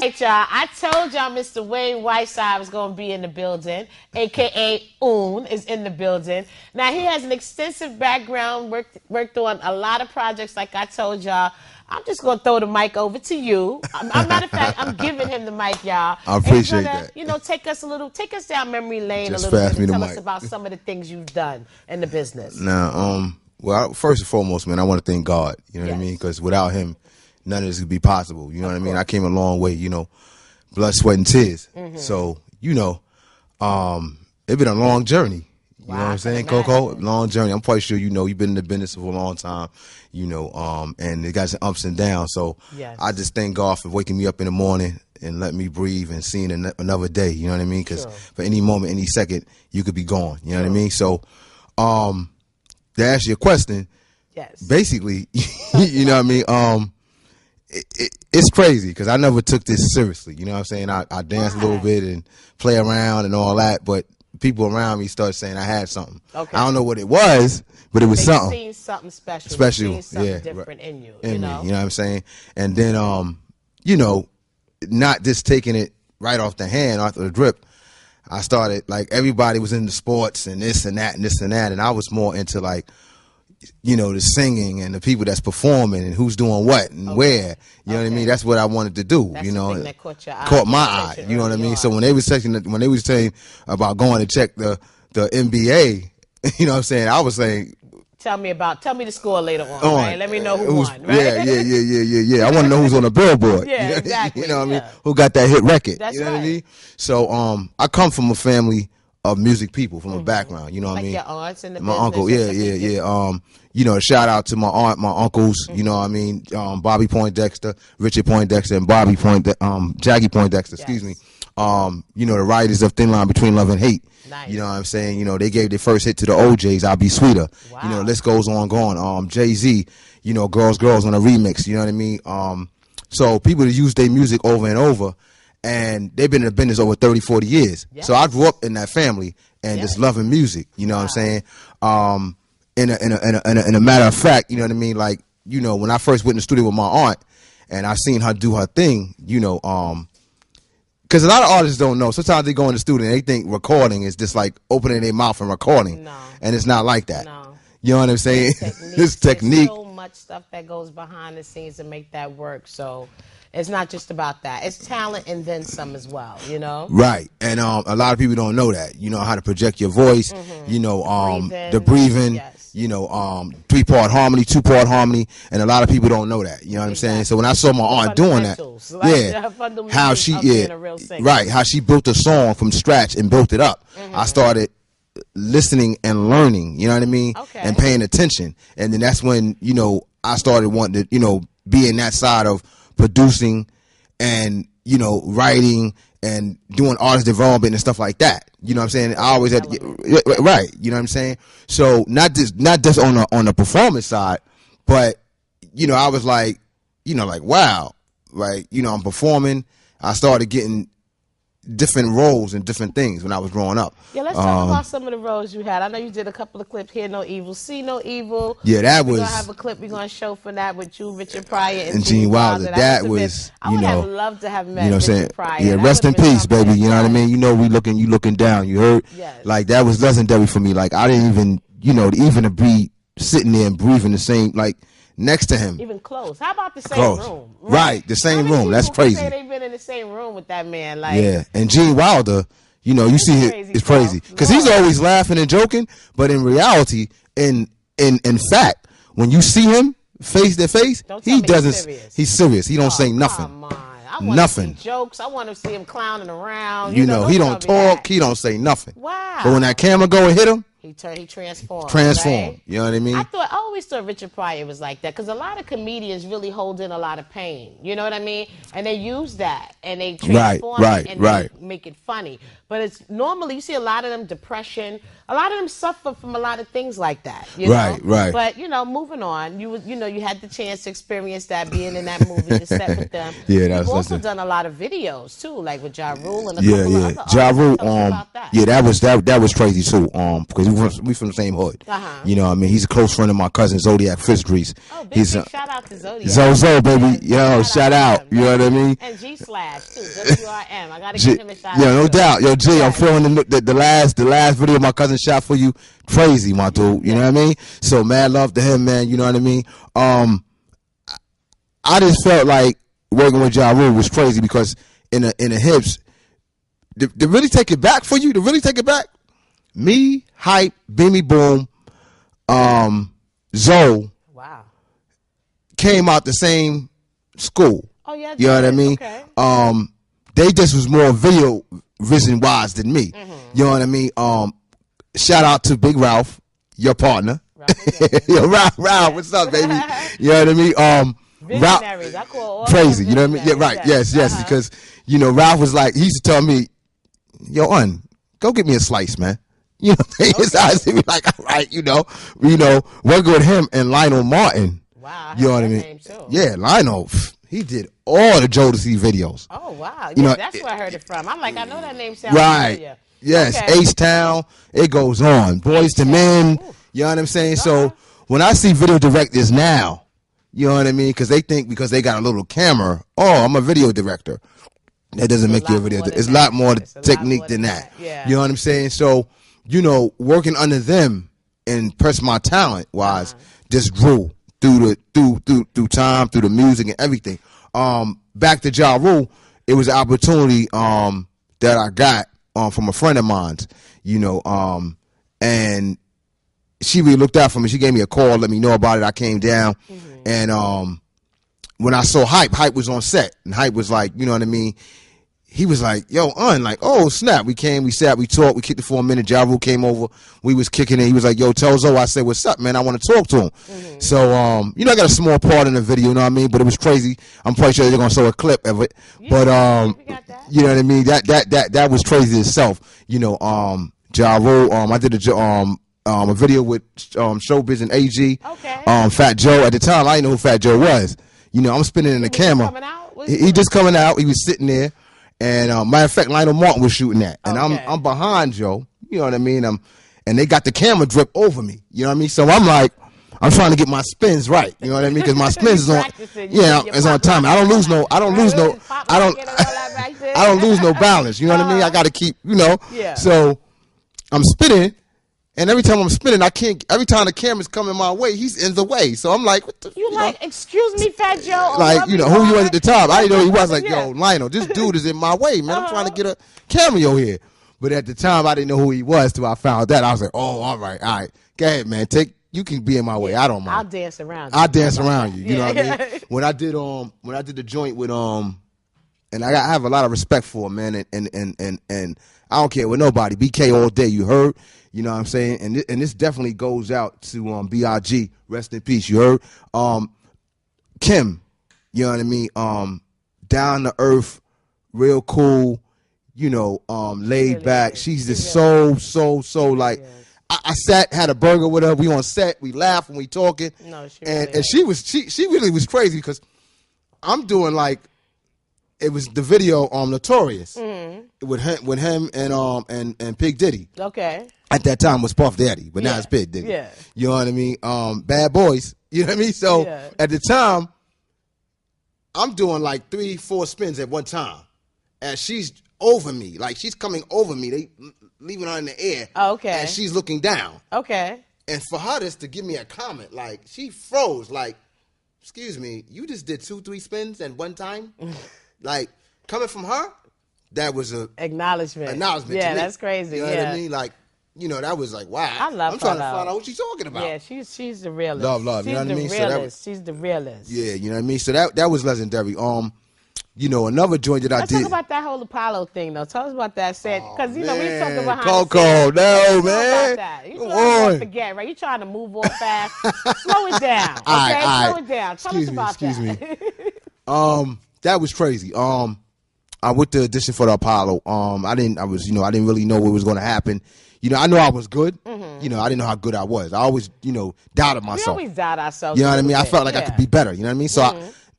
Right, y'all. I told y'all Mr. Wayne Whiteside was going to be in the building, a.k.a. Oon is in the building. Now, he has an extensive background, worked on a lot of projects, like I told y'all. I'm just going to throw the mic over to you. Matter of fact, I'm giving him the mic, y'all. I appreciate that. You know, take us down memory lane just a little bit and tell mic. us about some of the things you've done in the business. Now, well, first and foremost, man, I want to thank God. You know what I mean? Because without him, none of this would be possible. You know what I mean? I came a long way, you know, blood, sweat, and tears. So, you know, it's been a long journey. You know what I'm saying, Coco? Long journey. I'm quite sure you know you've been in the business for a long time, you know, and it got some ups and downs. So I just thank God for waking me up in the morning and letting me breathe and seeing another day. You know what I mean? Because for any moment, any second, you could be gone. You know what I mean? So to answer your question, basically, you know what I mean? It's crazy because I never took this seriously. You know what I'm saying? I dance a little bit and play around and all that, but people around me started saying I had something. I don't know what it was, but it was something. Seen something special. Special, something different in you. In me, you know what I'm saying? And then, you know, not just taking it right off the hand, off the drip. I started, like, everybody was into sports and this and that and this and that, and I was more into, like, you know, the singing and the people that's performing and who's doing what and where. You know what I mean? That's what I wanted to do. That's you know, the thing that caught my eye. You know what I mean? So when they was saying about going to check the NBA, you know what I'm saying? I was saying, tell me the score later on. Right? Let me know who won. Right? Yeah. I want to know who's on the billboard. Exactly. You know what I mean? Who got that hit record? That's you know what I mean? So I come from a family of music people, from a background, you know what I mean? Your aunts in the my business, uncle, yeah. You know, shout out to my aunt, my uncles, you know what I mean? Bobby Poindexter, Richard Poindexter, and Jackie Poindexter, excuse me. You know, the writers of Thin Line Between Love and Hate. Nice. You know what I'm saying? You know, they gave their first hit to the OJs, I'll Be Sweeter. Wow. You know, the list goes on going. Jay-Z, you know, Girls on a remix, you know what I mean? So people that use their music over and over, and they've been in the business over 30, 40 years. So I grew up in that family and just loving music, you know what I'm saying? In a matter of fact, you know what I mean? Like, you know, when I first went in the studio with my aunt and I seen her do her thing, you know, because a lot of artists don't know. Sometimes they go in the studio and they think recording is just like opening their mouth and recording. No. And it's not like that. No. You know what I'm saying? It's technique. There's so much stuff that goes behind the scenes to make that work. So it's not just about that. It's talent and then some as well, you know? Right. And a lot of people don't know that. You know how to project your voice, you know, the breathing, you know, 3-part harmony, 2-part harmony, and a lot of people don't know that. You know what I'm saying? So when I saw my aunt doing that, how she built a song from scratch and built it up. I started listening and learning, you know what I mean? And paying attention. And then that's when, you know, I started wanting to, you know, be in that side of producing and, you know, writing and doing artist development and stuff like that. You know what I'm saying? I always had to right. You know what I'm saying? So not just on the performance side, but, you know, I was like, you know, like, wow, like, you know, I'm performing. I started getting different roles and different things when I was growing up. Yeah, let's talk about some of the roles you had. I know you did a couple of clips, Hear No Evil, See No Evil. Yeah, that was. We're going to have a clip we're going to show for that with you, Richard Pryor, and Gene Wilder. That was, I would have loved to have met you know what I'm saying? Richard Pryor. Yeah, rest in peace, baby. You know what I mean? You know, you looking down. You heard? Yes. Like, that was legendary for me. Like, I didn't even, you know, even to be sitting there and breathing the same, like, next to him. Even close. How about the same room? Right, the same room. That's crazy. Say they've been in the same room with that man. Like, yeah, and Gene Wilder, you know, you see it's crazy because he's always laughing and joking, but in reality, in fact, when you see him face to face, he doesn't. He's serious. He don't say nothing. Come on. I want nothing. To see jokes. I want to see him clowning around. You know, he don't talk. He don't say nothing. Wow. But when that camera go and hit him, he transformed. Right? You know what I mean? I always thought Richard Pryor was like that because a lot of comedians really hold in a lot of pain. You know what I mean? And they use that and they transform it and they make it funny. But it's normally you see a lot of them depression. A lot of them suffer from a lot of things like that. You know? Right. But you know, moving on, you had the chance to experience that being in that movie, the set with them. Yeah, You've also done a lot of videos too, like with Ja Rule and a couple of other Ja Rule, that. Yeah, that was crazy too. Because we from the same hood. You know what I mean? He's a close friend of my cousin Zodiac Fitzgrease. Oh, big shout out to Zodiac. Zozo, baby. Yo, shout out. You know what I mean? And G-Slash. Cash too. WRM. I gotta give him a shout out. Yeah, no doubt. Yo, G, I'm Yes. feeling the last video my cousin shot for you. Crazy, my dude. You know what I mean? So mad love to him, man. You know what I mean? I just felt like working with Ja Rule was crazy because in the hips, to really take it back for you, to really take it back, me, Hype, Beamy Boom, Jsoul, wow, came out the same school. Oh yeah, you know what I mean? Okay. They just was more video vision wise than me. You know what I mean? Shout out to Big Ralph, your partner. Yo, Ralph, what's up, baby? You know what I mean? Visionaries. I call all crazy. You know what I mean? Yeah, right. Yes. Because Ralph was like, he used to tell me, "Yo, go get me a slice, man." You know, his eyes would be like, all right, working with him and Lionel Martin. Wow, you know what I mean? Yeah, Lionel, he did all the Jodeci videos. Oh wow, yeah, that's where I heard it from. I'm like, I know that name sounds familiar. Yes, okay. Ace Town, it goes on. Boys to Men, you know what I'm saying? So when I see video directors now, you know what I mean? Because they think because they got a little camera, oh, I'm a video director. That doesn't make you a video. It's a lot more technique than that. Yeah. You know what I'm saying? So, working under them and press my talent wise just grew through time, through the music and everything. Back to Ja Rule, it was an opportunity that I got from a friend of mine, and she really looked out for me. She gave me a call, let me know about it. I came down, and when I saw Hype was on set, and Hype was like, you know what I mean? He was like, yo, like, oh, snap. We came, we sat, we talked, we kicked it for a minute. Ja Rule came over. We was kicking it. He was like, yo, tell Zoe. I said, what's up, man? I want to talk to him. So, I got a small part in the video, you know what I mean? But it was crazy. I'm pretty sure they're going to show a clip of it. But, you know what I mean? That was crazy itself. Ja Rule, I did a video with Showbiz and AG. Okay. Fat Joe. At the time, I didn't know who Fat Joe was. I'm spinning in the camera. He just coming out. He was sitting there. And matter of fact, Lionel Martin was shooting that, and I'm behind Joe. You know what I mean? And they got the camera drip over me. You know what I mean? So I'm like, I'm trying to get my spins right. You know what I mean? Because my spins is on. Yeah, it's on time. I don't lose no balance. You know what I mean? I got to keep. Yeah. So I'm spinning. And every time I'm spinning, every time the camera's coming my way, he's in the way. So I'm like, what the? Excuse me, Fat Joe. Like, who you was at the time. I didn't know he was. Like, yo, Lionel, this dude is in my way, man. I'm trying to get a cameo here. But at the time, I didn't know who he was till I found that. I was like, oh, all right. Go ahead, man. You can be in my way. I don't mind. I'll dance around you. I'll dance around you. You know what I mean? When I did the joint with, and I have a lot of respect for him, man. And I don't care with nobody. BK all day, you heard? You know what I'm saying? And this definitely goes out to B.I.G. Rest in peace. You heard? Kim, you know what I mean? Down to earth, real cool, laid back. She's just so like, I sat, had a burger with her. We on set, we laugh when we talking. No, and she really was crazy because I'm doing like, it was the video Notorious with him and Pig Diddy. Okay. At that time was Puff Daddy, but now it's Pig Diddy. Yeah. You know what I mean? Bad Boys. You know what I mean? So at the time, I'm doing like 3-4 spins at one time. And she's over me. Like she's coming over me. They leaving her in the air. Oh, okay. And she's looking down. Okay. And for her to give me a comment, like she froze, like, excuse me, you just did 2-3 spins at one time? Like, coming from her, that was a acknowledgement. Yeah, to me. That's crazy. You know what I mean? Like, that was like, wow. I love her. I'm trying to find out what she's talking about. Yeah, she's the realest. Love. You know what I mean? She's the realest. Yeah, you know what I mean? So that was legendary. Another joint that I did. Let's talk about that whole Apollo thing, though. Tell us about that set. Because, we talking about Coco, no, man. You trying to forget, right? You trying to move on fast. Slow it down, okay? Slow it down. Tell us about that. Excuse me. That was crazy. I went to audition for the Apollo. I didn't really know what was going to happen. I know I was good. I didn't know how good I was. I always, doubted myself. We always doubt ourselves. You know what I mean? I felt like I could be better. You know what I mean? So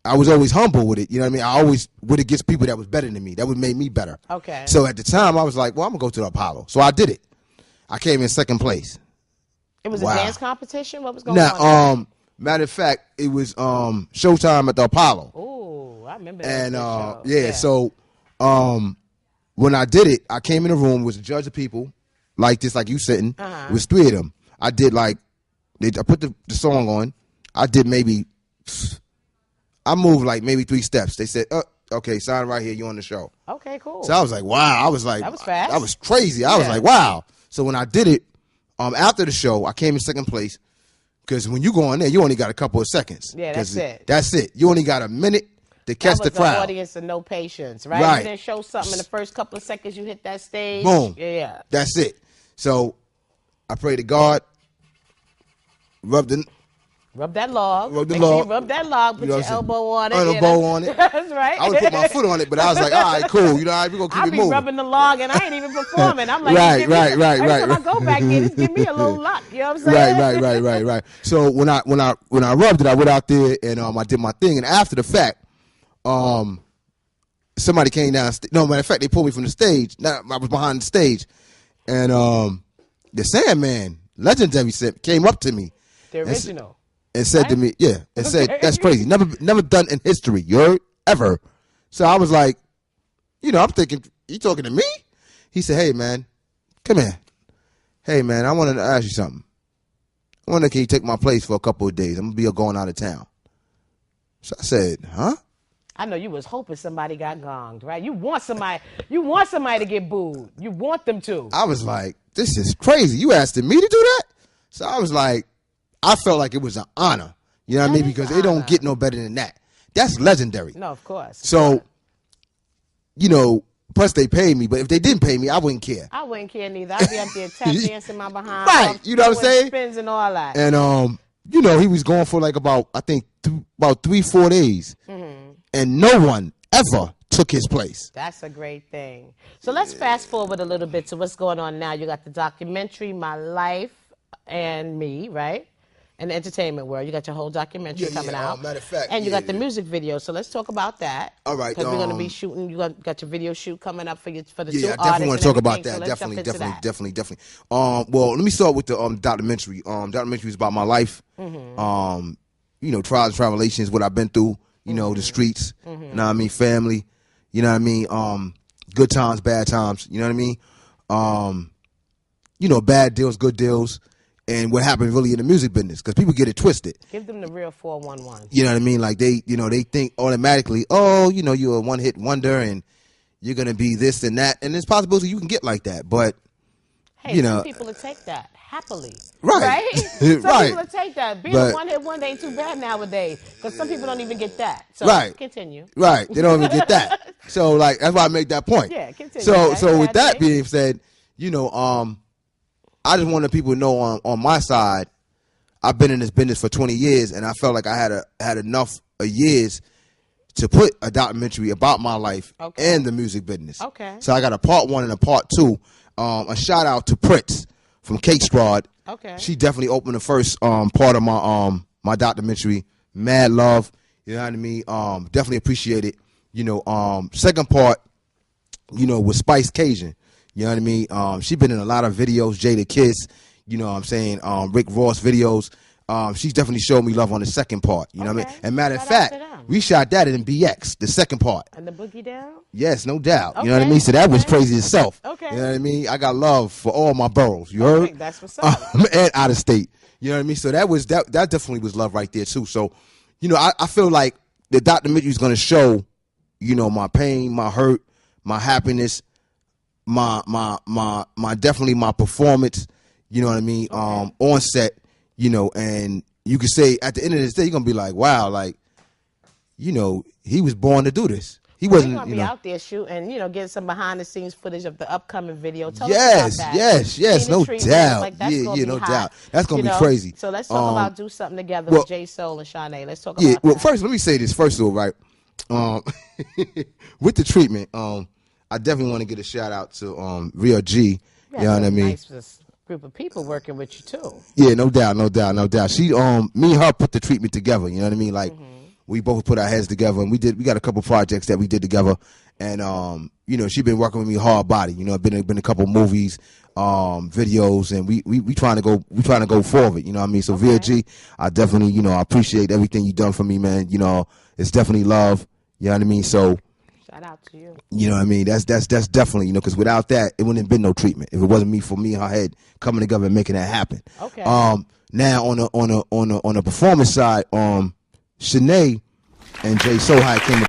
I was always humble with it. You know what I mean? I always would against people that was better than me. That would make me better. Okay. So at the time, I was like, well, I'm going to go to the Apollo. So I did it. I came in second place. It was a dance competition? What was going on? Matter of fact, it was Showtime at the Apollo. Ooh, I remember that. And show. yeah, so when I did it, I came in the room, was a judge of people like this, like you sitting. It was 3 of them. I did I put the song on. I moved like maybe 3 steps. They said, okay, sign right here, you on the show. Okay, cool. So I was like, wow. I was like, that was fast. That was crazy. I was like, wow. So when I did it, after the show, I came in second place. Because when you go on there, you only got a couple of seconds. Yeah, that's it. That's it. You only got a minute to catch the crowd. The audience of no patience, right? You didn't show something in the first couple of seconds you hit that stage. Boom. Yeah. That's it. So I pray to God, rub that log. Rub that log. Put your elbow on it. Elbow on it. That's right. I would put my foot on it, but I was like, all right, cool. You know, we're going to keep it moving. I be rubbing the log and I ain't even performing. I'm like, right. Every time I go back in, give me a little luck. You know what I'm saying? Right. So when I rubbed it, I went out there and I did my thing. And after the fact, somebody came down. No, matter of fact, they pulled me from the stage. I was behind the stage. And the Sandman, legendary, came up to me. The original. And said to me, said, that's crazy. Never done in history. You're ever. So I was like, I'm thinking, you talking to me? He said, hey, man, come here. Hey, man, I wanted to ask you something. I wonder, can you take my place for a couple of days? I'm going to be going out of town. So I said, huh? I know you was hoping somebody got gonged, right? You want somebody to get booed. You want them to. I was like, this is crazy. You asking me to do that? So I was like, I felt like it was an honor. You know what I mean? Because they don't get no better than that. That's legendary. No, of course. So, plus they paid me, but if they didn't pay me, I wouldn't care. I wouldn't care neither. I'd be up there tap dancing my behind. Right. You know what I'm saying? Spins and all that. And, he was going for like about 3-4 days. Mm-hmm. And no one ever took his place. That's a great thing. So let's fast forward a little bit to what's going on now. You got the documentary, My Life and Me, right? In the entertainment world. You got your whole documentary coming out. Matter of fact. And you got the music video. So let's talk about that. All right. Because we're going to be shooting. You got your video shoot coming up for the two artists. Yeah, I definitely want to talk about that. So definitely. Well, let me start with the documentary. Documentary is about my life. Mm-hmm. Trials and tribulations, what I've been through. The streets. Mm-hmm. You know what I mean? Family. You know what I mean? Good times, bad times. You know what I mean? Bad deals, good deals. And what happened really in the music business, because people get it twisted. Give them the real 411. You know what I mean? Like they think automatically, you're a one-hit wonder and you're going to be this and that. And there's possibility you can get like that. But, hey, some people will take that happily. Right. Some people will take that. Being a one-hit wonder ain't too bad nowadays, because some people don't even get that. So continue. Right. They don't even get that. So, that's why I make that point. Yeah, continue. So with that being said, I just wanted people to know on my side, I've been in this business for 20 years, and I felt like I had enough years to put a documentary about my life and the music business. Okay. So I got a part 1 and a part 2. A shout out to Prince from Kate Strad. Okay. She definitely opened the first part of my documentary. Mad love. You know what I mean? Definitely appreciate it. Second part, was Spice Cajun. You know what I mean? She's been in a lot of videos, Jada Kiss, you know what I'm saying, Rick Ross videos. She's definitely showed me love on the second part. You know what I mean? And matter of fact, we shot that in BX, the second part. And the Boogie Down? Yes, no doubt. You know what I mean? So that was crazy itself. Okay. You know what I mean? I got love for all my boroughs. You heard? That's what's up. And out of state. You know what I mean? So that definitely was love right there too. So, I feel like the documentary is going to show, my pain, my hurt, my happiness, my definitely my performance, you know what I mean, on set, and you can say at the end of this day, you're gonna be like, wow, like, he was born to do this. He wasn't, gonna be out there shooting, getting some behind the scenes footage of the upcoming video. Tell yes, us about that. yes, no doubt. No doubt. That's gonna be crazy. So let's talk about Do Something Together with Jsoul and Shenee. Let's talk about that. Well, first, let me say this first of all, right? With the treatment, I definitely want to get a shout out to Vero G. You know what I mean? Nice group of people working with you too. Yeah, no doubt. She, me and her put the treatment together. You know what I mean? Like, we both put our heads together, and we got a couple projects that we did together, and you know, she been working with me hard body. You know, been a couple movies, videos, and we trying to go forward. You know what I mean? So Vero G, I definitely, you know, I appreciate everything you done for me, man. You know, it's definitely love. You know what I mean? So shout out to you. You know what I mean? That's definitely, you know, because without that, it wouldn't have been no treatment if it wasn't me and her head coming together and making that happen. Okay. Now on a performance side, Shenee and Jsoul, how it came